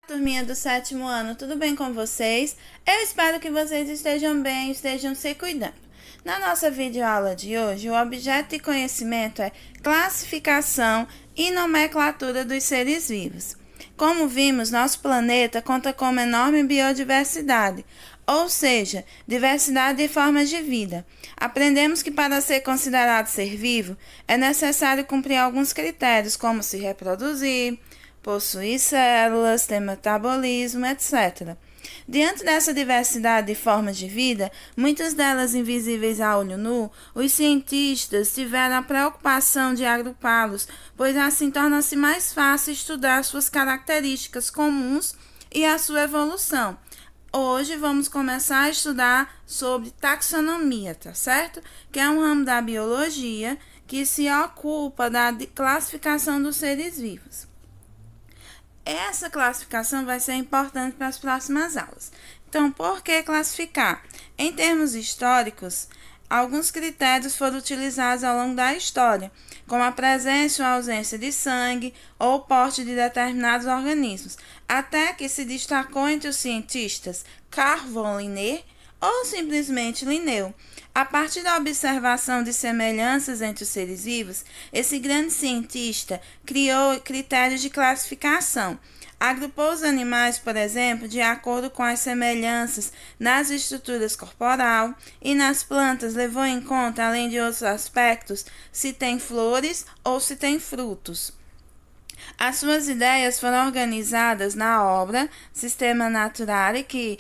Turminha do sétimo ano, tudo bem com vocês? Eu espero que vocês estejam bem, estejam se cuidando. Na nossa videoaula de hoje, o objeto de conhecimento é classificação e nomenclatura dos seres vivos. Como vimos, nosso planeta conta com uma enorme biodiversidade, ou seja, diversidade de formas de vida. Aprendemos que para ser considerado ser vivo, é necessário cumprir alguns critérios, como se reproduzir, possuir células, ter metabolismo, etc. Diante dessa diversidade de formas de vida, muitas delas invisíveis a olho nu, os cientistas tiveram a preocupação de agrupá-los, pois assim torna-se mais fácil estudar suas características comuns e a sua evolução. Hoje vamos começar a estudar sobre taxonomia, tá certo? Que é um ramo da biologia que se ocupa da classificação dos seres vivos. Essa classificação vai ser importante para as próximas aulas. Então, por que classificar? Em termos históricos, alguns critérios foram utilizados ao longo da história, como a presença ou ausência de sangue ou porte de determinados organismos, até que se destacou entre os cientistas Carl von Linné ou simplesmente Linneu. A partir da observação de semelhanças entre os seres vivos, esse grande cientista criou critérios de classificação. Agrupou os animais, por exemplo, de acordo com as semelhanças nas estruturas corporal, e nas plantas levou em conta, além de outros aspectos, se tem flores ou se tem frutos. As suas ideias foram organizadas na obra Systema Naturae, que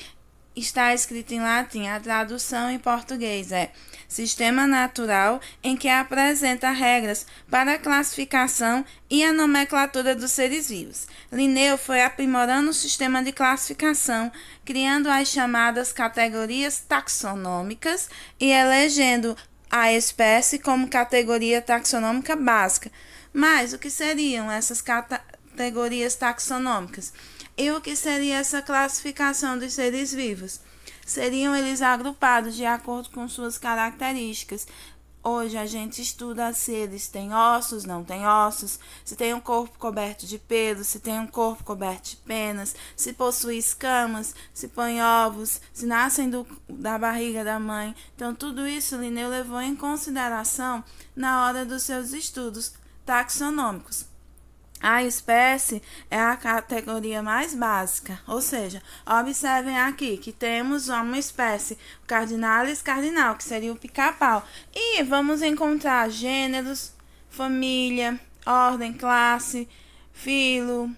está escrito em latim, a tradução em português é Sistema Natural, em que apresenta regras para a classificação e a nomenclatura dos seres vivos. Linneu foi aprimorando o sistema de classificação, criando as chamadas categorias taxonômicas e elegendo a espécie como categoria taxonômica básica. Mas o que seriam essas categorias taxonômicas? E o que seria essa classificação dos seres vivos? Seriam eles agrupados de acordo com suas características. Hoje a gente estuda se eles têm ossos, não têm ossos, se tem um corpo coberto de pelos, se tem um corpo coberto de penas, se possui escamas, se põe ovos, se nascem da barriga da mãe. Então, tudo isso Linneu levou em consideração na hora dos seus estudos taxonômicos. A espécie é a categoria mais básica, ou seja, observem aqui que temos uma espécie, o Cardinalis cardinal, que seria o pica-pau, e vamos encontrar gêneros, família, ordem, classe, filo,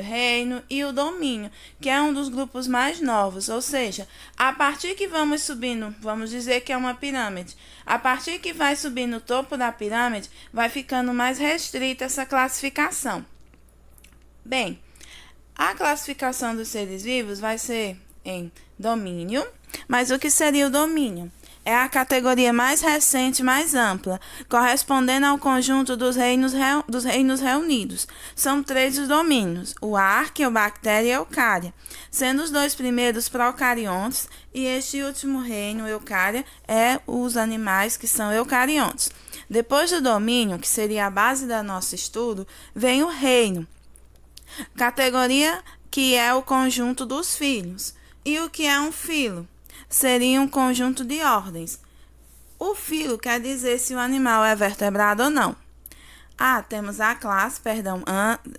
reino e o domínio, que é um dos grupos mais novos, ou seja, a partir que vamos subindo, vamos dizer que é uma pirâmide, a partir que vai subir no topo da pirâmide, vai ficando mais restrita essa classificação. Bem, a classificação dos seres vivos vai ser em domínio, mas o que seria o domínio? É a categoria mais recente, mais ampla, correspondendo ao conjunto dos reinos reunidos. São 3 os domínios, o arqueobactéria e a eucária, sendo os 2 primeiros procariontes e este último reino, eucária, é os animais que são eucariontes. Depois do domínio, que seria a base do nosso estudo, vem o reino, categoria que é o conjunto dos filhos. E o que é um filo? Seria um conjunto de ordens. O filo quer dizer se o animal é vertebrado ou não. Temos a classe,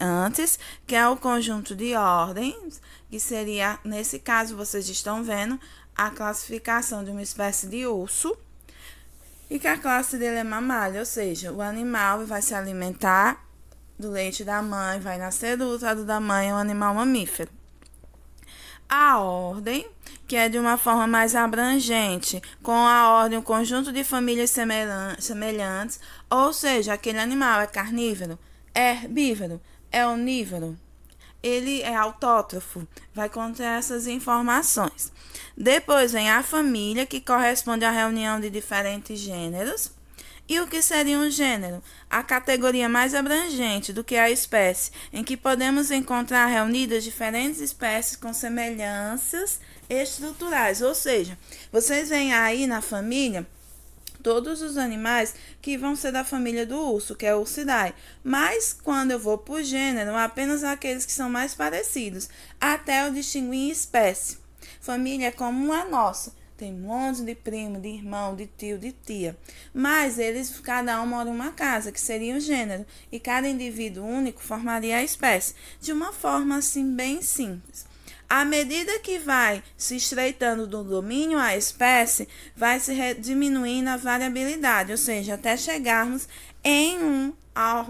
antes, que é o conjunto de ordens, que seria, nesse caso, vocês estão vendo, a classificação de uma espécie de urso, e que a classe dele é mamália, ou seja, o animal vai se alimentar do leite da mãe, vai nascer do útero da mãe, é um animal mamífero. A ordem, que é de uma forma mais abrangente, com a ordem, um conjunto de famílias semelhantes, ou seja, aquele animal é carnívoro, é herbívoro, é onívoro, ele é autótrofo, vai conter essas informações. Depois vem a família, que corresponde à reunião de diferentes gêneros. E o que seria um gênero? A categoria mais abrangente do que a espécie, em que podemos encontrar reunidas diferentes espécies com semelhanças estruturais. Ou seja, vocês veem aí na família todos os animais que vão ser da família do urso, que é o Ursidae. Mas quando eu vou por gênero, apenas aqueles que são mais parecidos, até eu distinguir em espécie. Família é como a nossa. Tem um monte de primo, de irmão, de tio, de tia. Mas eles, cada um mora em uma casa, que seria o gênero. E cada indivíduo único formaria a espécie. De uma forma, assim, bem simples. À medida que vai se estreitando do domínio à espécie, vai se diminuindo a variabilidade. Ou seja, até chegarmos em um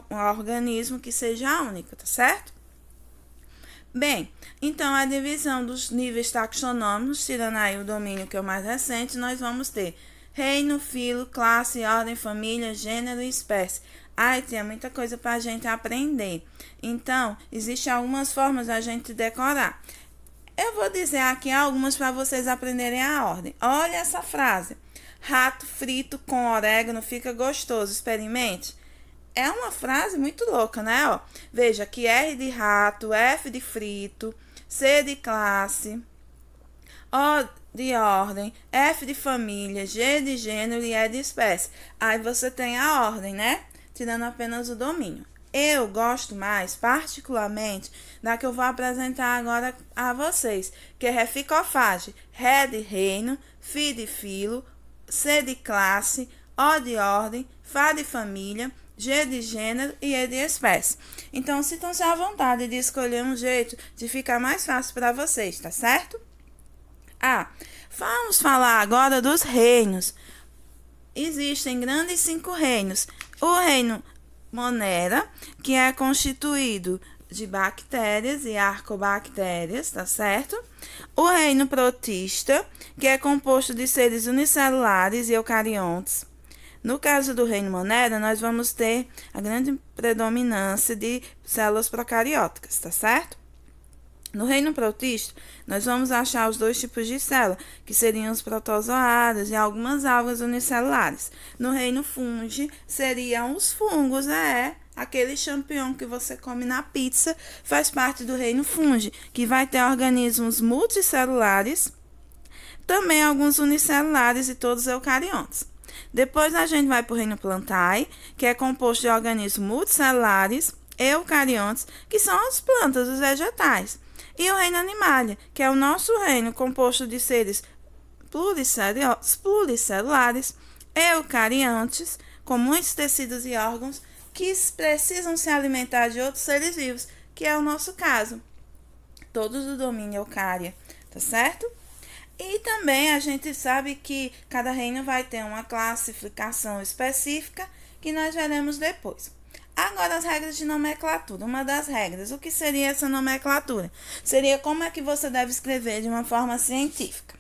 organismo que seja único, tá certo? Bem, então a divisão dos níveis taxonômicos, tirando aí o domínio que é o mais recente, nós vamos ter reino, filo, classe, ordem, família, gênero e espécie. Ai, tem muita coisa para a gente aprender. Então, existem algumas formas da gente decorar. Eu vou dizer aqui algumas para vocês aprenderem a ordem. Olha essa frase. Rato frito com orégano fica gostoso. Experimente. É uma frase muito louca, né? Ó, veja que R de rato, F de frito, C de classe, O de ordem, F de família, G de gênero e E de espécie. Aí você tem a ordem, né? Tirando apenas o domínio. Eu gosto mais, particularmente, da que eu vou apresentar agora a vocês, que é reficofage, Ré de reino, Fi de filo, C de classe, O de ordem, Fá de família, G de gênero e E de espécie. Então, sintam-se à vontade de escolher um jeito de ficar mais fácil para vocês, tá certo? Vamos falar agora dos reinos. Existem grandes 5 reinos. O reino Monera, que é constituído de bactérias e arcobactérias, tá certo? O reino Protista, que é composto de seres unicelulares e eucariontes. No caso do reino Monera, nós vamos ter a grande predominância de células procarióticas, tá certo? No reino protista, nós vamos achar os 2 tipos de célula, que seriam os protozoários e algumas algas unicelulares. No reino fungi, seriam os fungos, aquele champignon que você come na pizza, faz parte do reino fungi, que vai ter organismos multicelulares, também alguns unicelulares e todos eucariontes. Depois a gente vai para o reino Plantae, que é composto de organismos multicelulares, eucariontes, que são as plantas, os vegetais. E o reino Animalia, que é o nosso reino composto de seres pluricelulares, eucariontes, com muitos tecidos e órgãos, que precisam se alimentar de outros seres vivos, que é o nosso caso. Todos do domínio eucária, tá certo? E também a gente sabe que cada reino vai ter uma classificação específica que nós veremos depois. Agora as regras de nomenclatura. Uma das regras, o que seria essa nomenclatura? Seria como é que você deve escrever de uma forma científica.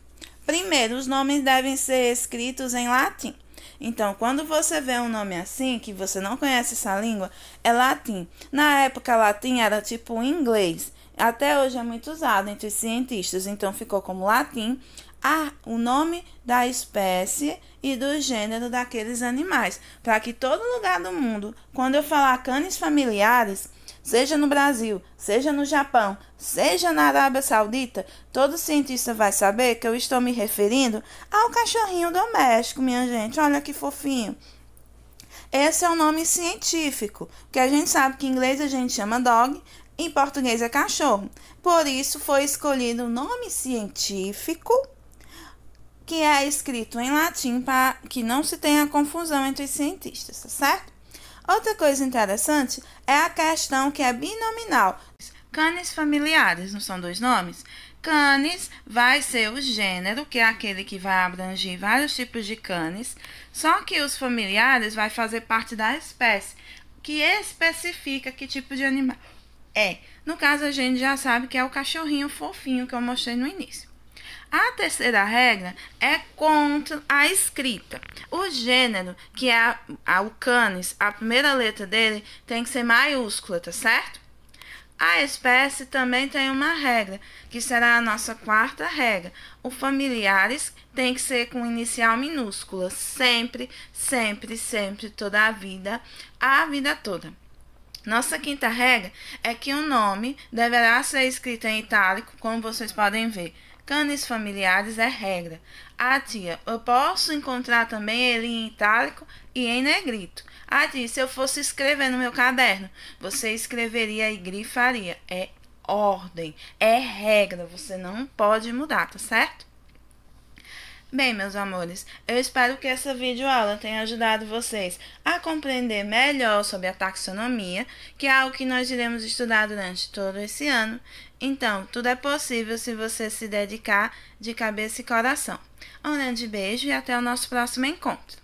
Primeiro, os nomes devem ser escritos em latim. Então, quando você vê um nome assim, que você não conhece essa língua, é latim. Na época, latim era tipo inglês. Até hoje é muito usado entre os cientistas, então ficou como latim o nome da espécie e do gênero daqueles animais, para que todo lugar do mundo, quando eu falar canes familiares, seja no Brasil, seja no Japão, seja na Arábia Saudita, todo cientista vai saber que eu estou me referindo ao cachorrinho doméstico, minha gente, olha que fofinho. Esse é o nome científico, que a gente sabe que em inglês a gente chama dog, em português é cachorro. Por isso foi escolhido o nome científico, que é escrito em latim para que não se tenha confusão entre os cientistas, tá certo? Outra coisa interessante é a questão que é binominal. Canes familiares, não são 2 nomes? Canes vai ser o gênero, que é aquele que vai abranger vários tipos de canes, só que os familiares vai fazer parte da espécie, que especifica que tipo de animal é. No caso, a gente já sabe que é o cachorrinho fofinho que eu mostrei no início. A terceira regra é contra a escrita. O gênero, que é o canis, a primeira letra dele tem que ser maiúscula, tá certo? A espécie também tem uma regra, que será a nossa 4ª regra. O familiares tem que ser com inicial minúscula, sempre, sempre, sempre, toda a vida toda. Nossa 5ª regra é que o nome deverá ser escrito em itálico, como vocês podem ver. Canes familiares é regra. Ah, tia, eu posso encontrar também ele em itálico e em negrito. Ah, tia, se eu fosse escrever no meu caderno, você escreveria e grifaria. É ordem, é regra, você não pode mudar, tá certo? Bem, meus amores, eu espero que essa videoaula tenha ajudado vocês a compreender melhor sobre a taxonomia, que é algo que nós iremos estudar durante todo esse ano. Então, tudo é possível se você se dedicar de cabeça e coração. Um grande beijo e até o nosso próximo encontro.